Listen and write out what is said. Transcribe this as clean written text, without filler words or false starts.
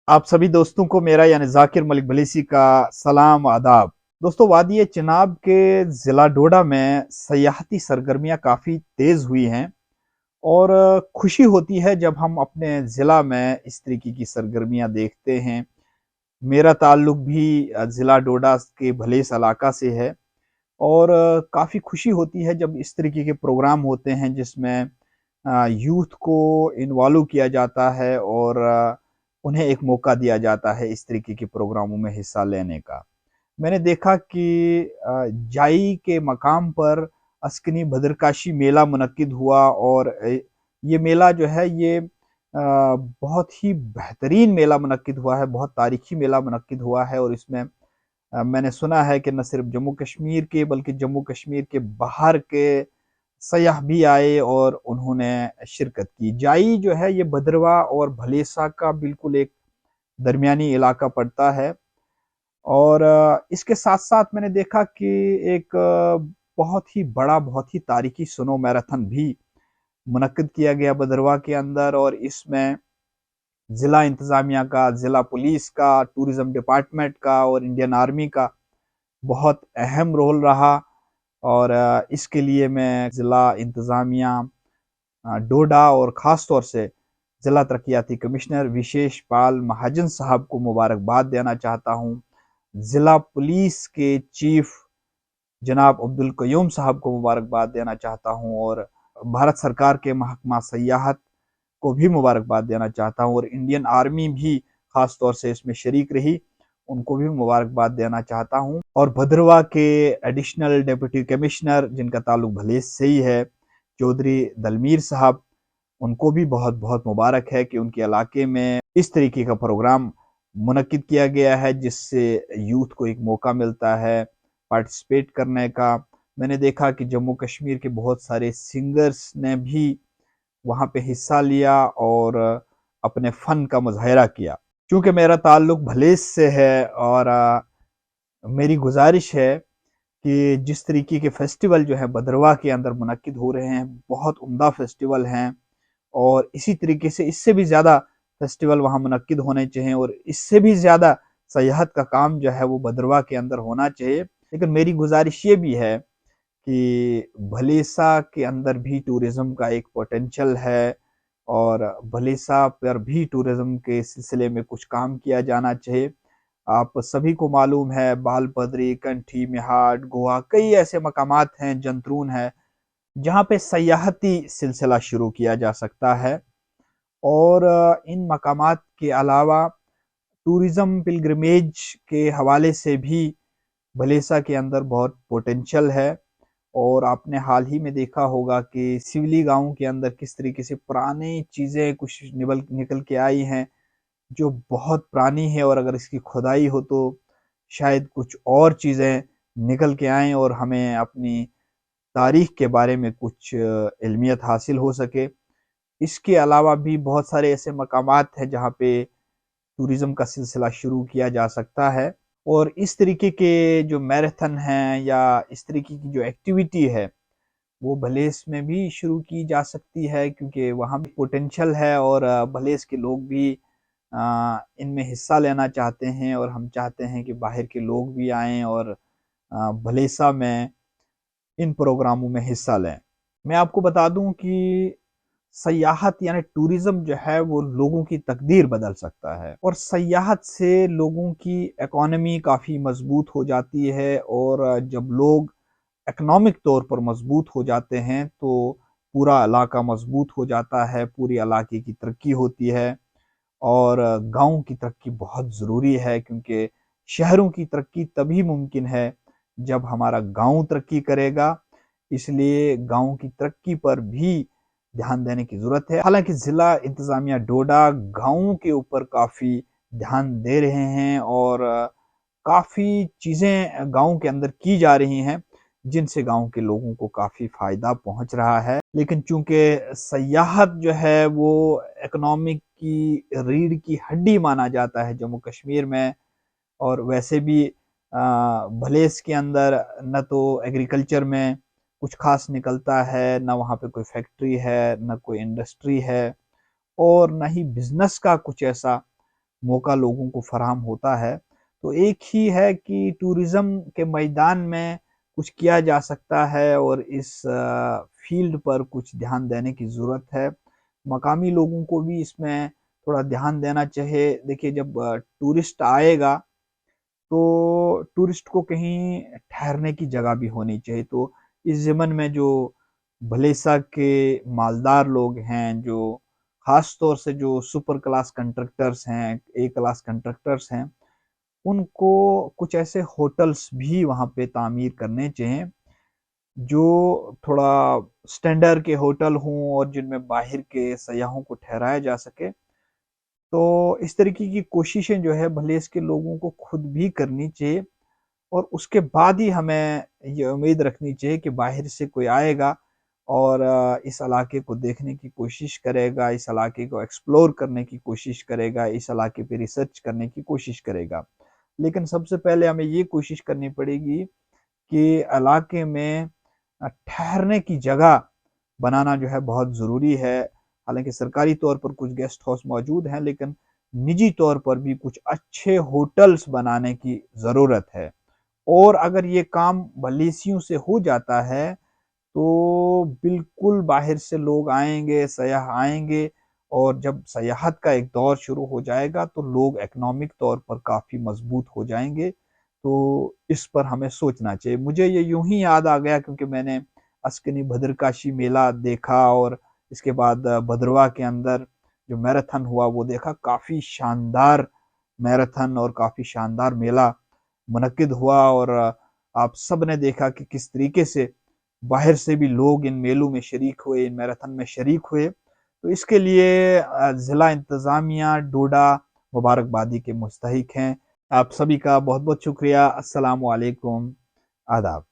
आप सभी दोस्तों को मेरा यानी जाकिर मलिक भलीसी का सलाम आदाब। दोस्तों, वादी चिनाब के ज़िला डोडा में सयाहती सरगर्मियां काफ़ी तेज़ हुई हैं और खुशी होती है जब हम अपने ज़िला में इस तरीके की सरगर्मियां देखते हैं। मेरा ताल्लुक भी ज़िला डोडा के भलेस इलाका से है और काफ़ी खुशी होती है जब इस तरीके के प्रोग्राम होते हैं जिसमें यूथ को इन्वॉल्व किया जाता है और उन्हें एक मौका दिया जाता है इस तरीके के प्रोग्रामों में हिस्सा लेने का। मैंने देखा कि जाई के मकाम पर अस्कनी भद्रकाशी मेला मुनक्किद हुआ और ये मेला जो है ये बहुत ही बेहतरीन मेला मुनक्किद हुआ है, बहुत तारीखी मेला मुनक्किद हुआ है और इसमें मैंने सुना है कि न सिर्फ जम्मू कश्मीर के बल्कि जम्मू कश्मीर के बाहर के सयाह भी आए और उन्होंने शिरकत की। जाई जो है ये भद्रवा और भलेसा का बिल्कुल एक दरमियानी इलाका पड़ता है और इसके साथ-साथ मैंने देखा कि एक बहुत ही बड़ा, बहुत ही तारीखी स्नो मैराथन भी मुनक्किद किया गया भद्रवा के अंदर और इसमें ज़िला इंतज़ामिया का, ज़िला पुलिस का, टूरिज़्म डिपार्टमेंट का और इंडियन आर्मी का बहुत अहम रोल रहा और इसके लिए मैं ज़िला इंतज़ामिया डोडा और ख़ास तौर से ज़िला तरक्याती कमिश्नर विशेष पाल महाजन साहब को मुबारकबाद देना चाहता हूँ। ज़िला पुलिस के चीफ जनाब अब्दुल क़य्यूम साहब को मुबारकबाद देना चाहता हूँ और भारत सरकार के महकमा सयाहत को भी मुबारकबाद देना चाहता हूँ और इंडियन आर्मी भी ख़ास तौर से इसमें शरीक रही, उनको भी मुबारकबाद देना चाहता हूँ और भद्रवा के एडिशनल डिप्टी कमिश्नर जिनका ताल्लुक भलेस से ही है, चौधरी दलमीर साहब, उनको भी बहुत बहुत मुबारक है कि उनके इलाके में इस तरीके का प्रोग्राम मुनक्किद किया गया है जिससे यूथ को एक मौका मिलता है पार्टिसिपेट करने का। मैंने देखा कि जम्मू कश्मीर के बहुत सारे सिंगर्स ने भी वहाँ पे हिस्सा लिया और अपने फ़न का मुज़ाहिरा किया। चूँकि मेरा ताल्लुक भलेस से है और मेरी गुज़ारिश है कि जिस तरीके के फेस्टिवल जो है भद्रवा के अंदर मुनक्किद हो रहे हैं, बहुत उम्दा फेस्टिवल हैं और इसी तरीके से इससे भी ज़्यादा फेस्टिवल वहाँ मुनक्किद होने चाहिए और इससे भी ज़्यादा सयाहत का काम जो है वो भद्रवा के अंदर होना चाहिए। लेकिन मेरी गुज़ारिश ये भी है कि भलेसा के अंदर भी टूरिज़्म का एक पोटेंशियल है और भलेसा पर भी टूरिज़्म के सिलसिले में कुछ काम किया जाना चाहिए। आप सभी को मालूम है बालपदरी, कंठी, मेहाट, गोवा कई ऐसे मकामात हैं, जंतरून है, जहाँ पे सयाहती सिलसिला शुरू किया जा सकता है और इन मकामात के अलावा टूरिज़्म पिलग्रिमेज के हवाले से भी भलेसा के अंदर बहुत पोटेंशियल है और आपने हाल ही में देखा होगा कि सिवली गाँव के अंदर किस तरीके से पुरानी चीज़ें कुछ निकल के आई हैं, जो बहुत पुरानी है और अगर इसकी खुदाई हो तो शायद कुछ और चीज़ें निकल के आएँ और हमें अपनी तारीख़ के बारे में कुछ इल्मियत हासिल हो सके। इसके अलावा भी बहुत सारे ऐसे मकामात हैं जहाँ पे टूरिज़्म का सिलसिला शुरू किया जा सकता है और इस तरीके के जो मैराथन हैं या इस तरीके की जो एक्टिविटी है, वो भलेस में भी शुरू की जा सकती है क्योंकि वहाँ भी पोटेंशियल है और भलेस के लोग भी इनमें हिस्सा लेना चाहते हैं और हम चाहते हैं कि बाहर के लोग भी आएँ और भलेसा में इन प्रोग्रामों में हिस्सा लें। मैं आपको बता दूँ कि सयाहत यानी टूरिज़्म जो है वो लोगों की तकदीर बदल सकता है और सयाहत से लोगों की इकॉनमी काफ़ी मज़बूत हो जाती है और जब लोग इकोनॉमिक तौर पर मज़बूत हो जाते हैं तो पूरा इलाका मज़बूत हो जाता है, पूरे इलाके की तरक्की होती है और गाँव की तरक्की बहुत ज़रूरी है क्योंकि शहरों की तरक्की तभी मुमकिन है जब हमारा गाँव तरक्की करेगा, इसलिए गाँव की तरक्की पर भी ध्यान देने की ज़रूरत है। हालाँकि ज़िला इंतज़ामिया डोडा गाँवों के ऊपर काफ़ी ध्यान दे रहे हैं और काफ़ी चीज़ें गाँव के अंदर की जा रही हैं, जिनसे गाँव के लोगों को काफ़ी फ़ायदा पहुँच रहा है। लेकिन चूँकि सयाहत जो है वो इकोनॉमिक की रीढ़ की हड्डी माना जाता है जम्मू कश्मीर में और वैसे भी भलेस के अंदर न तो एग्रीकल्चर में कुछ ख़ास निकलता है, न वहाँ पे कोई फैक्ट्री है, न कोई इंडस्ट्री है और न ही बिज़नेस का कुछ ऐसा موقع لوگوں کو فراہم ہوتا ہے۔ تو ایک ہی ہے کہ ٹورزم کے میدان میں کچھ کیا جا سکتا ہے اور اس فیلڈ پر کچھ دھیان دینے کی ضرورت ہے۔ مقامی لوگوں کو بھی اس میں تھوڑا دھیان دینا چاہیے۔ دیکھیے جب ٹورسٹ آئے گا تو ٹورسٹ کو کہیں ٹھہرنے کی جگہ بھی ہونی چاہیے۔ تو اس ضمن میں جو بھلیسا کے مالدار لوگ ہیں، جو خاص طور سے جو سپر کلاس کنٹریکٹرز ہیں، اے کلاس کنٹریکٹرز ہیں، ان کو کچھ ایسے ہوٹلز بھی وہاں پہ تعمیر کرنے چاہیے جو تھوڑا سٹینڈرڈ کے ہوٹل ہوں اور جن میں باہر کے سیاحوں کو ٹھہرایا جا سکے۔ تو اس طریقے کی کوششیں جو ہے بھلیس کے لوگوں کو خود بھی کرنی چاہیے، اور اس کے بعد ہی ہمیں یہ امید رکھنی چاہیے کہ باہر سے کوئی آئے گا اور اس علاقے کو دیکھنے کی کوشش کرے گا، اس علاقے کو ایکسپلور کرنے کی کوشش کرے گا، اس علاقے پہ ریسرچ کرنے کی کوشش کرے گا۔ لیکن سب سے پہلے ہمیں یہ کوشش کرنی پڑے گی کہ علاقے میں ٹھہرنے کی جگہ بنانا جو ہے بہت ضروری ہے۔ حالانکہ سرکاری طور پر کچھ گیسٹ ہاؤس موجود ہیں، لیکن نجی طور پر بھی کچھ اچھے ہوٹلز بنانے کی ضرورت ہے۔ اور اگر یہ کام بھلیسیوں سے ہو جاتا ہے تو بالکل باہر سے لوگ آئیں گے، سیاح آئیں گے، اور جب سیاحت کا ایک دور شروع ہو جائے گا تو لوگ اکنامک طور پر کافی مضبوط ہو جائیں گے۔ تو اس پر ہمیں سوچنا چاہیے۔ مجھے یہ یوں ہی یاد آ گیا کیونکہ میں نے اسکنی بھدرکاشی میلہ دیکھا، اور اس کے بعد بھدرواہ کے اندر جو میراتھن ہوا وہ دیکھا۔ کافی شاندار میراتھن اور کافی شاندار میلہ منعقد ہوا، اور آپ سب نے دیکھا کہ کس طریقے سے باہر سے بھی لوگ ان میلوں میں شریک ہوئے، ان میراتھن میں شریک ہوئے۔ تو اس کے لیے ضلع انتظامیہ ڈوڈا مبارکبادی کے مستحق ہیں۔ آپ سبھی کا بہت بہت شکریہ۔ السلام علیکم، آداب۔